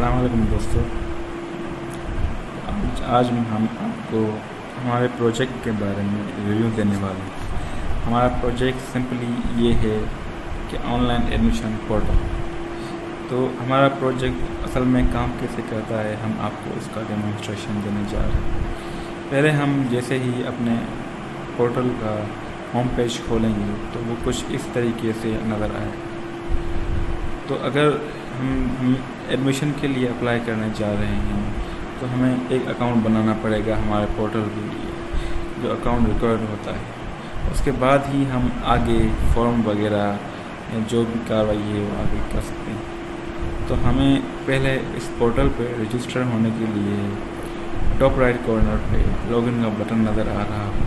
अस्सलाम वालेकुम दोस्तों। आज हम आपको हमारे प्रोजेक्ट के बारे में रिव्यू देने वाले हैं। हमारा प्रोजेक्ट सिंपली ये है कि ऑनलाइन एडमिशन पोर्टल। तो हमारा प्रोजेक्ट असल में काम कैसे करता है, हम आपको उसका डेमोन्स्ट्रेशन देने जा रहे हैं। पहले हम जैसे ही अपने पोर्टल का होम पेज खोलेंगे तो वो कुछ इस तरीके से नज़र आएगा। तो अगर हम एडमिशन के लिए अप्लाई करने जा रहे हैं तो हमें एक अकाउंट बनाना पड़ेगा हमारे पोर्टल के लिए, जो अकाउंट रिक्वायर्ड होता है। उसके बाद ही हम आगे फॉर्म वगैरह या जो भी कार्रवाई है वो आगे कर सकते हैं। तो हमें पहले इस पोर्टल पे रजिस्टर होने के लिए टॉप राइट कॉर्नर पे लॉगिन का बटन नज़र आ रहा होगा,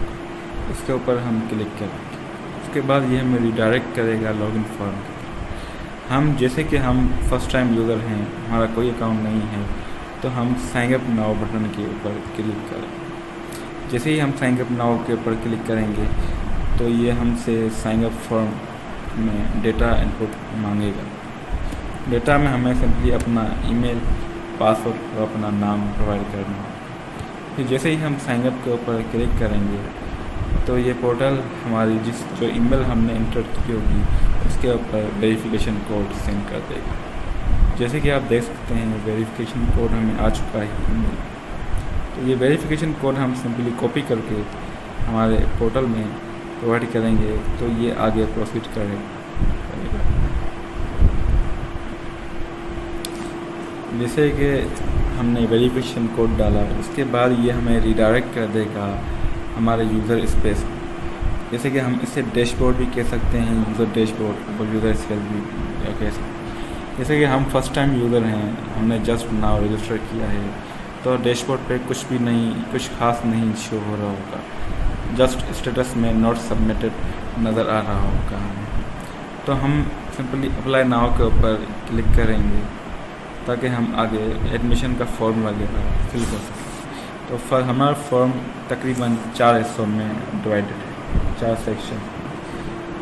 उसके ऊपर हम क्लिक करेंगे। उसके बाद ये हमें रिडायरेक्ट करेगा लॉगिन फॉर्म की तरफ। हम जैसे कि हम फर्स्ट टाइम यूज़र हैं, हमारा कोई अकाउंट नहीं है, तो हम साइन अप नाउ बटन के ऊपर क्लिक करें। जैसे ही हम साइन अप नाउ के ऊपर क्लिक करेंगे तो ये हमसे साइन अप फॉर्म में डेटा इनपुट मांगेगा। डेटा में हमें सिंपली अपना ईमेल, पासवर्ड और अपना नाम प्रोवाइड करना है। फिर जैसे ही हम साइन अप के ऊपर क्लिक करेंगे तो ये पोर्टल हमारी जो ईमेल हमने इंटर की होगी उसके ऊपर वेरिफिकेशन कोड सेंड कर देगा। जैसे कि आप देख सकते हैं वेरिफिकेशन कोड हमें आ चुका है ईमेल। तो ये वेरिफिकेशन कोड हम सिंपली कॉपी करके हमारे पोर्टल में प्रोवाइड करेंगे तो ये आगे प्रोसीड करेगा। जैसे कि हमने वेरिफिकेशन कोड डाला, उसके बाद ये हमें रिडायरेक्ट कर देगा हमारे यूज़र स्पेस। जैसे कि हम इसे डैशबोर्ड भी कह सकते हैं, यूज़र डैशबोर्ड और यूज़र स्पेस भी कह सकते हैं। जैसे कि हम फर्स्ट टाइम यूज़र हैं, हमने जस्ट नाउ रजिस्टर किया है, तो डैशबोर्ड पे कुछ भी नहीं, कुछ खास नहीं शो हो रहा होगा, जस्ट स्टेटस में नॉट सबमिटेड नज़र आ रहा होगा। तो हम सिंपली अप्लाई नाउ के ऊपर क्लिक करेंगे ताकि हम आगे एडमिशन का फॉर्म वगैरह फिल कर सकें। तो हमारा फॉर्म तकरीबन 4 हिस्सों में डिवाइडेड है, 4 सेक्शन।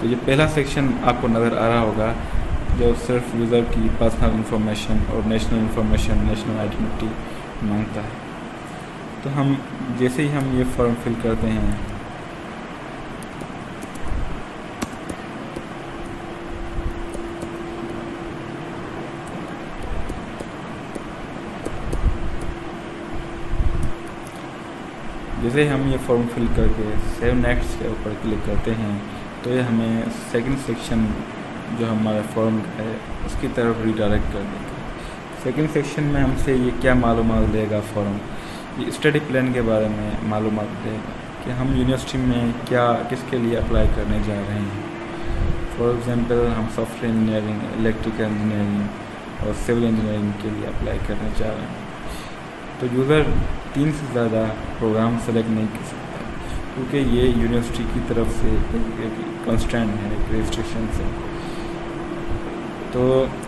तो ये पहला सेक्शन आपको नज़र आ रहा होगा जो सिर्फ यूज़र की पर्सनल इंफॉर्मेशन और नेशनल इंफॉर्मेशन, नेशनल आइडेंटिटी मांगता है। तो हम जैसे ही हम ये फॉर्म फिल करते हैं जैसे हम ये फॉर्म फिल करके सेव नेक्स्ट के ऊपर क्लिक करते हैं तो ये हमें सेकंड सेक्शन जो हमारा फॉर्म का है उसकी तरफ रिडायरेक्ट कर देगा। सेकंड सेक्शन में हमसे ये क्या मालूमात लेगा फॉर्म, ये स्टडी प्लान के बारे में मालूमात देगा कि हम यूनिवर्सिटी में क्या किसके लिए अप्लाई करने जा रहे हैं। फॉर एग्ज़ाम्पल हम सॉफ्टवेयर इंजीनियरिंग, इलेक्ट्रिकल इंजीनियरिंग और सिविल इंजीनियरिंग के लिए अप्लाई करने जा रहे हैं। तो यूज़र 3 से ज़्यादा प्रोग्राम सेलेक्ट नहीं कर सकता क्योंकि ये यूनिवर्सिटी की तरफ से एक कंस्ट्रेंट है, एक रेस्ट्रिक्शन है। तो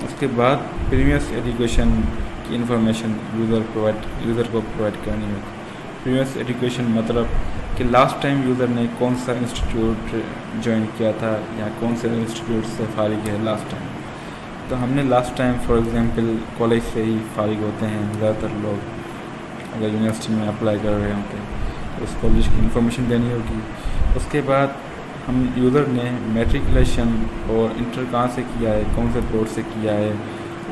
उसके बाद प्रीवियस एजुकेशन की इंफॉर्मेशन यूज़र को प्रोवाइड करनी होगी। प्रीवियस एजुकेशन मतलब कि लास्ट टाइम यूज़र ने कौन सा इंस्टीट्यूट ज्वाइन किया था या कौन से इंस्टीट्यूट से फारिग है लास्ट टाइम। तो हमने last time for example college से ही फारिग होते हैं ज़्यादातर लोग, अगर यूनिवर्सिटी में अप्लाई कर रहे होते हैं तो उस कॉलेज की इंफॉर्मेशन देनी होगी। उसके बाद हम यूज़र ने मैट्रिकुलेशन और इंटर कहाँ से किया है, कौन से बोर्ड से किया है,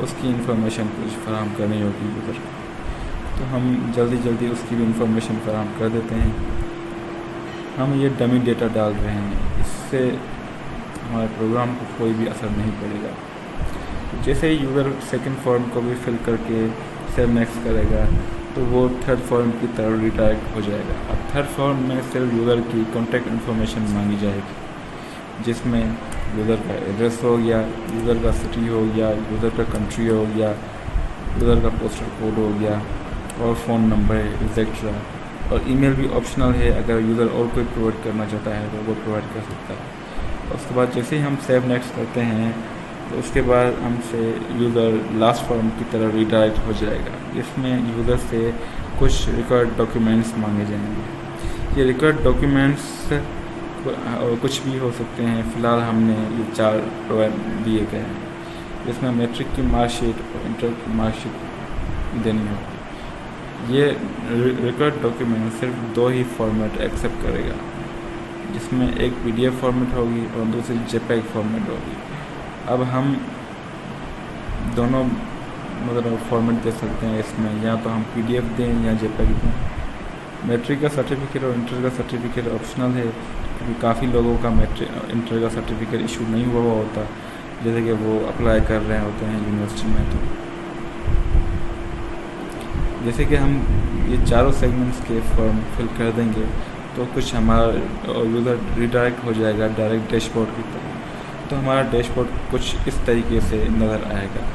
उसकी इंफॉर्मेशन कुछ फराहम करनी होगी यूज़र को। तो हम जल्दी उसकी भी इंफॉर्मेशन फराहम कर देते हैं। हम ये डमी डेटा डाल रहे हैं, इससे हमारे प्रोग्राम को कोई भी असर नहीं पड़ेगा। तो जैसे ही यूज़र सेकंड फॉर्म को भी फिल करके सेव नेक्स्ट करेगा तो वो थर्ड फॉर्म की तरफ रिडायरेक्ट हो जाएगा। अब थर्ड फॉर्म में सिर्फ यूज़र की कॉन्टैक्ट इन्फॉर्मेशन मांगी जाएगी, जिसमें यूज़र का एड्रेस हो या यूज़र का सिटी हो या यूज़र का कंट्री हो या यूज़र का पोस्टल कोड हो गया और फ़ोन नंबर है एक्सेट्रा। और ईमेल भी ऑप्शनल है, अगर यूज़र और कोई प्रोवाइड करना चाहता है तो वो प्रोवाइड कर सकता है। उसके बाद जैसे ही हम सेव नेक्स्ट करते हैं तो उसके बाद हमसे यूज़र लास्ट फॉर्म की तरफ रिडायरेक्ट हो जाएगा, जिसमें यूज़र से कुछ रिक्वायर्ड डॉक्यूमेंट्स मांगे जाएंगे। ये रिक्वायर्ड डॉक्यूमेंट्स कुछ भी हो सकते हैं। फ़िलहाल हमने ये 4 प्रोवाइड दिए गए हैं, जिसमें मैट्रिक की मार्कशीट और इंटर की मार्कशीट देनी होगी। ये रिक्वायर्ड डॉक्यूमेंट सिर्फ 2 ही फॉर्मेट एक्सेप्ट करेगा, जिसमें एक PDF फॉर्मेट होगी और दूसरी JPEG फॉर्मेट होगी। अब हम दोनों मतलब फॉर्मेट दे सकते हैं इसमें, या तो हम PDF दें या JPEG दें। मैट्रिक का सर्टिफिकेट और इंटर का सर्टिफिकेट ऑप्शनल है, क्योंकि काफ़ी लोगों का मैट्रिक इंटर का सर्टिफिकेट इशू नहीं हुआ होता, जैसे कि वो अप्लाई कर रहे होते हैं यूनिवर्सिटी में। तो जैसे कि हम ये चारों सेगमेंट्स के फॉर्म फिल कर देंगे तो कुछ हमारा यूज़र रिडायरेक्ट हो जाएगा डायरेक्ट डैशबोर्ड की तरफ। तो हमारा डैशबोर्ड कुछ इस तरीके से नज़र आएगा,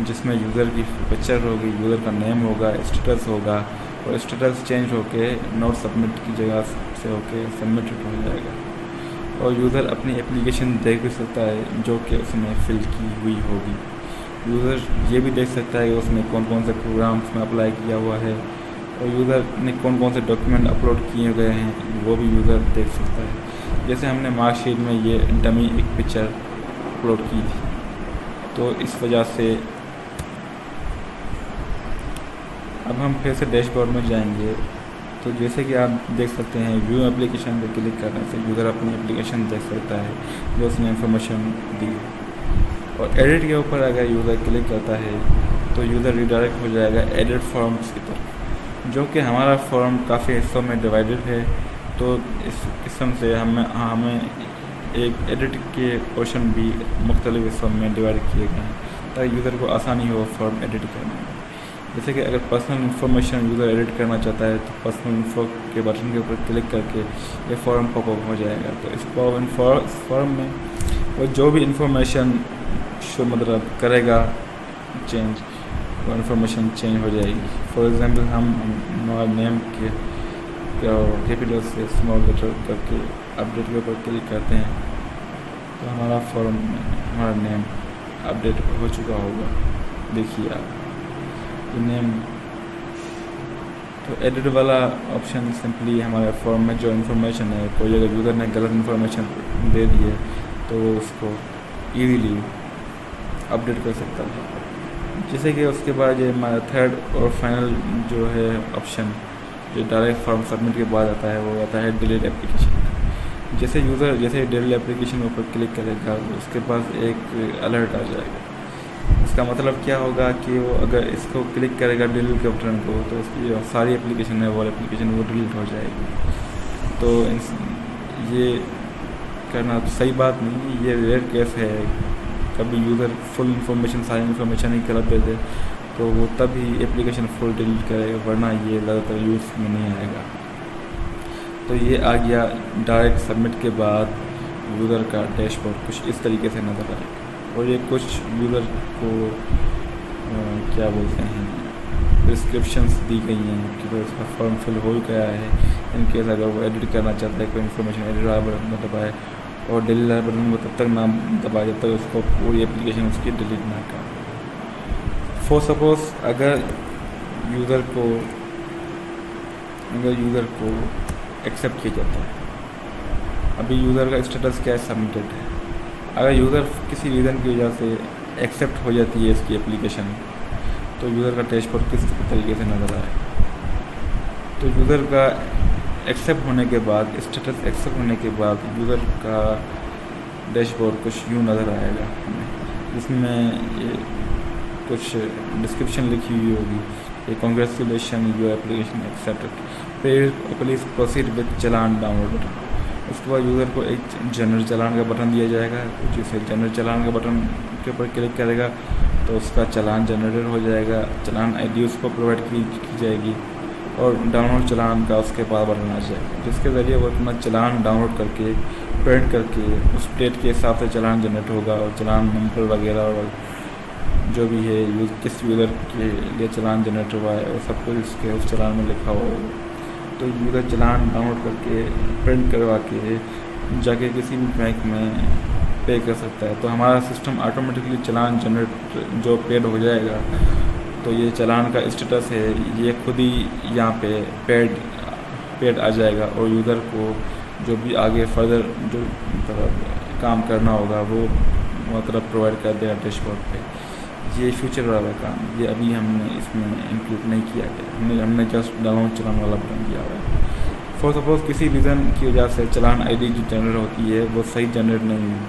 जिसमें यूज़र की पिक्चर होगी, यूज़र का नेम होगा, स्टेटस होगा, और स्टेटस चेंज होके नॉट सबमिट की जगह से होके सबमिटेड हो जाएगा। और यूज़र अपनी एप्लीकेशन देख भी सकता है जो कि उसने फिल की हुई होगी। यूज़र ये भी देख सकता है कि उसने कौन कौन से प्रोग्राम्स में अप्लाई किया हुआ है, और यूज़र ने कौन कौन से डॉक्यूमेंट अपलोड किए गए हैं वो भी यूज़र देख सकता है। जैसे हमने मार्कशीट में ये डमी एक पिक्चर अपलोड की थी, तो इस वजह से अब हम फिर से डैशबोर्ड में जाएंगे। तो जैसे कि आप देख सकते हैं, व्यू एप्लीकेशन पर क्लिक करने से यूज़र अपनी एप्लीकेशन देख सकता है जो उसने इंफॉर्मेशन दी। और एडिट के ऊपर अगर यूज़र क्लिक करता है तो यूज़र रिडायरेक्ट हो जाएगा एडिट फॉर्म्स की तरफ, जो कि हमारा फॉर्म काफ़ी हिस्सों में डिवाइडेड है। तो इस किस्म से हमें एक एडिट के पोर्शन भी मुख्तलिफ हिस्सों में डिवाइड किए गए हैं, ताकि यूज़र को आसानी हो फॉर्म एडिट करने में। जैसे कि अगर पर्सनल इन्फॉर्मेशन यूज़र एडिट करना चाहता है तो पर्सनल इन्फो के बटन के ऊपर क्लिक करके ये फॉर्म पॉपअप हो जाएगा। तो इस फॉर्म में वो जो भी इंफॉर्मेशन शो मतलब करेगा चेंज, वो इन्फॉर्मेशन चेंज हो जाएगी। फॉर एग्जांपल हम हमारा नेम के कैपिटल से स्मॉल लेटर करके अपडेट के ऊपर क्लिक करते हैं तो हमारा फॉर्म में हमारा नेम अपडेट हो चुका होगा। देखिए आप नेम। तो एडिट वाला ऑप्शन सिंपली हमारे फॉर्म में जो इन्फॉर्मेशन है, कोई अगर यूज़र ने गलत इन्फॉर्मेशन दे दी है तो वो उसको ईजीली अपडेट कर सकता है। जैसे कि उसके बाद ये हमारा थर्ड और फाइनल जो है ऑप्शन, जो डायरेक्ट फॉर्म सबमिट के बाद आता है, वो आता है डिलीट एप्लीकेशन। जैसे यूज़र जैसे डिलीट एप्लीकेशन ऊपर क्लिक करेगा उसके पास एक अलर्ट आ जाएगा। इसका मतलब क्या होगा कि वो अगर इसको क्लिक करेगा डिलीट के बटन को, तो उसकी जो सारी एप्लीकेशन है वो एप्लीकेशन वो डिलीट हो जाएगी। तो ये करना तो सही बात नहीं, ये रेयर केस है। कभी यूज़र फुल इन्फॉर्मेशन सारी इन्फॉर्मेशन ही कर देते तो वो तभी एप्लीकेशन फुल डिलीट करेगा, वरना ये ज़्यादातर यूज़ में नहीं आएगा। तो ये आ गया डायरेक्ट सबमिट के बाद यूज़र का डैशबोर्ड कुछ इस तरीके से नज़र आएगा। और ये कुछ यूज़र को क्या बोलते हैं प्रिस्क्रिप्शंस दी गई हैं कि भाई उसका फॉर्म फिल हो गया है। इनकेस अगर वो एडिट करना चाहता है कोई इन्फॉर्मेशन, एडिट वाला बटन दबाए और डिलीट वाला बटन को तब तक ना दबाए जब तक उसको पूरी एप्लीकेशन उसकी डिलीट ना कर। फॉर सपोज अगर यूज़र को एक्सेप्ट किया जाता है, अभी यूज़र का स्टेटस क्या है, सबमिटेड है। अगर यूज़र किसी रीज़न की वजह से एक्सेप्ट हो जाती है इसकी एप्लीकेशन, तो यूज़र का डैशबोर्ड किस तरीके से नज़र आएगा। तो यूज़र का एक्सेप्ट होने के बाद, स्टेटस एक्सेप्ट होने के बाद यूज़र का डैशबोर्ड कुछ यूँ नज़र आएगा हमें, जिसमें ये कुछ डिस्क्रिप्शन लिखी हुई होगी कि congratulation your application accepted, please proceed with challan download button. उसके बाद यूज़र को एक जनरल चालान का बटन दिया जाएगा, जिसे जनरल चालान का बटन के ऊपर क्लिक करेगा तो उसका चालान जनरेट हो जाएगा। चालान आईडी उसको प्रोवाइड की जाएगी और डाउनलोड चालान का उसके पास बटन आ जाएगा, जिसके ज़रिए वो अपना चालान डाउनलोड करके प्रिंट करके उस डेट के हिसाब से चालान जनरेट होगा। और चालान नंबर वगैरह और जो भी है किस यूज़र के लिए चालान जनरेट हुआ है वो सब कुछ उसके उस चालान में लिखा हुआ होगा। तो यूज़र चालान डाउनलोड करके प्रिंट करवा के जाके किसी भी बैंक में पे कर सकता है। तो हमारा सिस्टम ऑटोमेटिकली चालान जनरेट जो पेड हो जाएगा। तो ये चालान का स्टेटस है ये खुद ही यहाँ पे पेड आ जाएगा, और यूज़र को जो भी आगे फर्दर जो मतलब काम करना होगा वो मतलब प्रोवाइड कर देगा डैशबोर्ड पे। ये फ्यूचर वाला काम, ये अभी हमने इसमें इंक्लूड नहीं किया गया, हमने जस्ट डाउनलोड चलान वाला बटन दिया हुआ है। फॉर सपोज़ किसी रीज़न की वजह से चलान आईडी जो जनरेट होती है वो सही जनरेट नहीं हुई,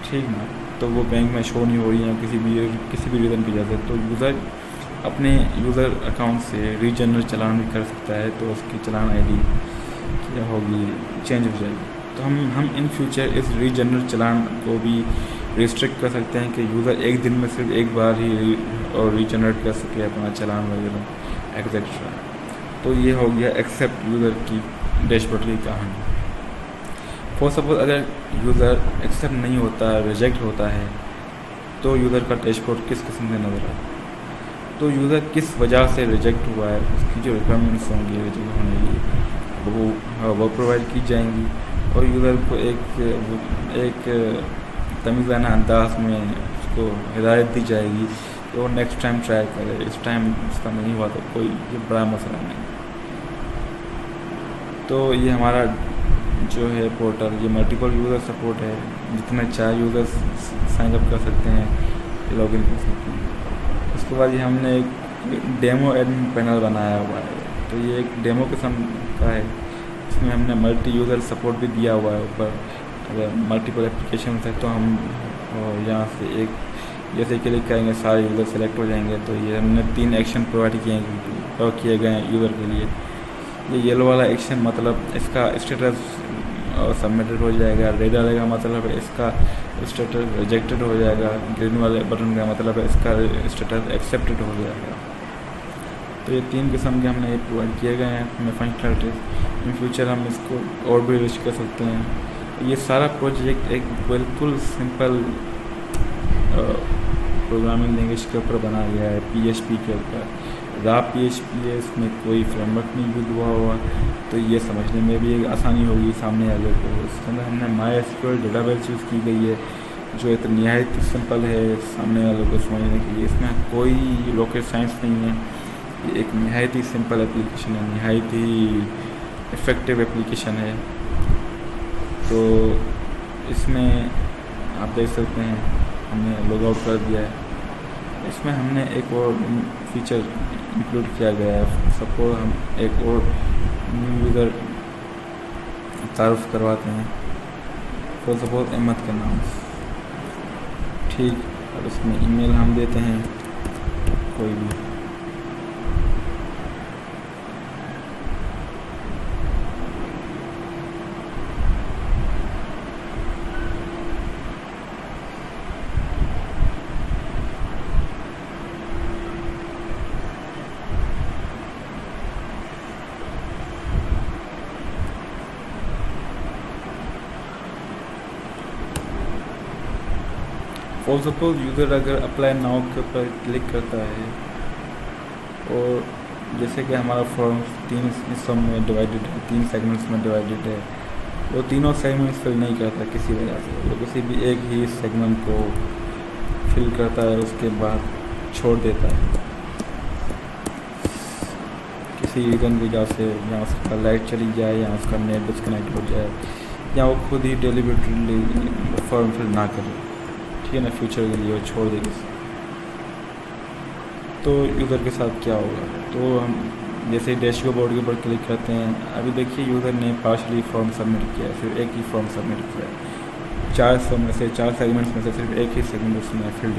ठीक ना, तो वो बैंक में शो नहीं हो रही है किसी भी रीज़न की वजह से, तो यूज़र अपने यूज़र अकाउंट से रीजनरेट चलान भी कर सकता है, तो उसकी चलान आईडी क्या होगी, चेंज हो जाएगी। तो हम इन फ्यूचर इस रीजनरेट चलान को भी रिस्ट्रिक्ट कर सकते हैं कि यूज़र एक दिन में सिर्फ एक बार ही और रीजनरेट कर सके अपना चलान वगैरह एक्सेट्रा। तो ये हो गया एक्सेप्ट यूज़र की डैशबोर्ड की कहानी। फॉर सपोज अगर यूज़र एक्सेप्ट नहीं होता, रिजेक्ट होता है, तो यूज़र का डैशबोर्ड किस किस्म से नज़र आता है, तो यूज़र किस वजह से रिजेक्ट हुआ है, उसकी जो रिक्वायरमेंट्स होंगी रिजेक्ट होने की वो प्रोवाइड की जाएंगी, और यूज़र को एक तमीज़ाना अंदाज में उसको हिदायत दी जाएगी कि वो नेक्स्ट टाइम ट्राई करे, इस टाइम उसका नहीं हुआ तो कोई ये बड़ा मसला नहीं। तो ये हमारा जो है पोर्टल, ये मल्टीपल यूज़र सपोर्ट है, जितने चाहे यूज़र्स साइन अप कर सकते हैं, लॉगिन कर सकते हैं। उसके बाद ये हमने एक डेमो एडमिन पैनल बनाया हुआ है, तो ये एक डेमो किस्म का है, इसमें हमने मल्टी यूज़र सपोर्ट भी दिया हुआ है ऊपर। अगर मल्टीपल एप्लीकेशन है तो हम यहाँ से एक जैसे क्लिक करेंगे सारे यूज़र सेलेक्ट हो जाएंगे, तो ये हमने 3 एक्शन प्रोवाइड किए गए हैं यूज़र के लिए। ये येलो वाला एक्शन मतलब इसका स्टेटस सबमिटेड हो जाएगा, रेड वाले का मतलब है इसका स्टेटस रिजेक्टेड हो जाएगा, ग्रीन वाले बटन का मतलब है इसका स्टेटस एक्सेप्टेड हो जाएगा। तो ये 3 किस्म के हमने ये प्रोवाइड किए गए हैं हमें फंक्शनलिटीज़। इन फ्यूचर हम इसको और भी रिच कर सकते हैं। ये सारा प्रोजेक्ट एक बिल्कुल सिंपल प्रोग्रामिंग लैंग्वेज के ऊपर बनाया गया है, PHP के ऊपर। राब PHP है, इसमें कोई फ्रेमवर्क नहीं यूज हुआ, तो ये समझने में भी एक आसानी होगी सामने वाले को। इसके अंदर हमने MySQL डेटाबेस यूज़ की गई है, जो इतनी निहायत सिंपल है सामने वाले को समझने के लिए। इसमें कोई रॉकेट साइंस नहीं है, ये एक निहायत ही सिंपल एप्लीकेशन है, निहायत ही इफ़ेक्टिव एप्लीकेशन है। तो इसमें आप देख सकते हैं हमने लॉग आउट कर दिया है। इसमें हमने एक और फीचर इंक्लूड किया गया है। सपोज हम एक और न्यू यूज़र तारुफ करवाते हैं, तो सपोज अहमद के नाम से, ठीक, और उसमें ईमेल हम देते हैं कोई भी। फॉर सपोज यूज़र अगर अप्लाई नाउ के ऊपर क्लिक करता है, और जैसे कि हमारा फॉर्म 3 हिस्सों में डिवाइडेड है, 3 सेगमेंट्स में डिवाइडेड है, वो तीनों सेगमेंट्स फिल नहीं करता किसी वजह से, वो किसी भी एक ही सेगमेंट को फिल करता है, उसके बाद छोड़ देता है किसी रीज़न की वजह से, या उसका लाइट चली जाए, या उसका नेट डिस्कनेक्ट हो जाए, या वो खुद ही डेलिबरेटली फॉर्म फिल ना करे, ठीक है ना, फ्यूचर के लिए वो छोड़ देगी। तो यूज़र के साथ क्या होगा, तो हम जैसे डैशबोर्ड के ऊपर क्लिक करते हैं, अभी देखिए यूज़र ने पार्शली फॉर्म सबमिट किया है, सिर्फ एक ही फॉर्म सबमिट किया है, 400 में से 4 सेगमेंट्स में से सिर्फ एक ही सेगमेंट उसने फिल्ड।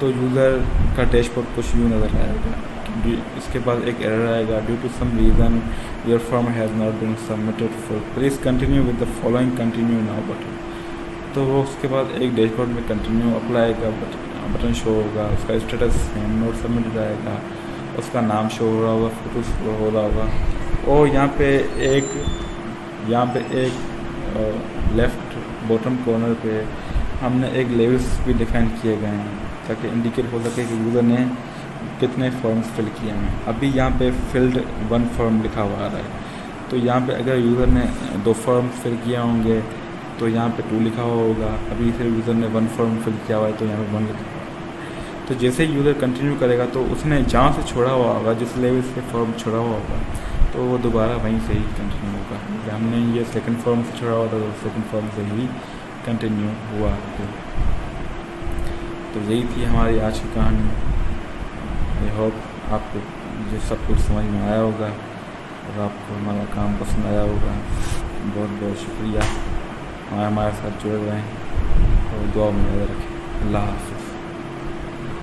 तो यूज़र का डैशबोर्ड कुछ यूँ नज़र आएगा, इसके बाद एक एरर आएगा, due to some reason your form has not been submitted for, please continue with the following continue now button. तो वो उसके बाद एक डैशबोर्ड में कंटिन्यू अप्लाई का बटन शो होगा, उसका स्टेटस नोट सबमिट आएगा, उसका नाम शो हो रहा होगा, फोटो शो हो रहा होगा, और यहाँ पे एक लेफ़्ट बॉटम कॉर्नर पे हमने एक लेवल्स भी डिफाइन किए गए हैं, ताकि इंडिकेट हो सके कि यूज़र ने कितने फॉर्म्स फिल किए हैं। अभी यहाँ पे फिल्ड 1 फॉर्म लिखा हुआ आ रहा है, तो यहाँ पे अगर यूज़र ने 2 फॉर्म्स फिल किए होंगे तो यहाँ पे 2 लिखा हुआ होगा, अभी फिर यूज़र ने 1 फॉर्म फिल किया हुआ है तो यहाँ पे 1 लिखा हुआ है। तो जैसे ही यूज़र कंटिन्यू करेगा तो उसने जहाँ से छोड़ा हुआ होगा, जिस लेवल से फॉर्म छोड़ा हुआ होगा, तो वो दोबारा वहीं से ही कंटिन्यू होगा। जैसे हमने ये 2nd फॉर्म से छोड़ा हुआ था, तो 2nd फॉर्म से ही कंटिन्यू हुआ। तो तो यही थी हमारी आज की कहानी। आई होप आपको ये सब कुछ समझ में आया होगा और आपको हमारा काम पसंद आया होगा। बहुत बहुत शुक्रिया, हमारे साथ जुड़े रहें और दुआ में याद रखें। अल्लाह हाफ़िज़।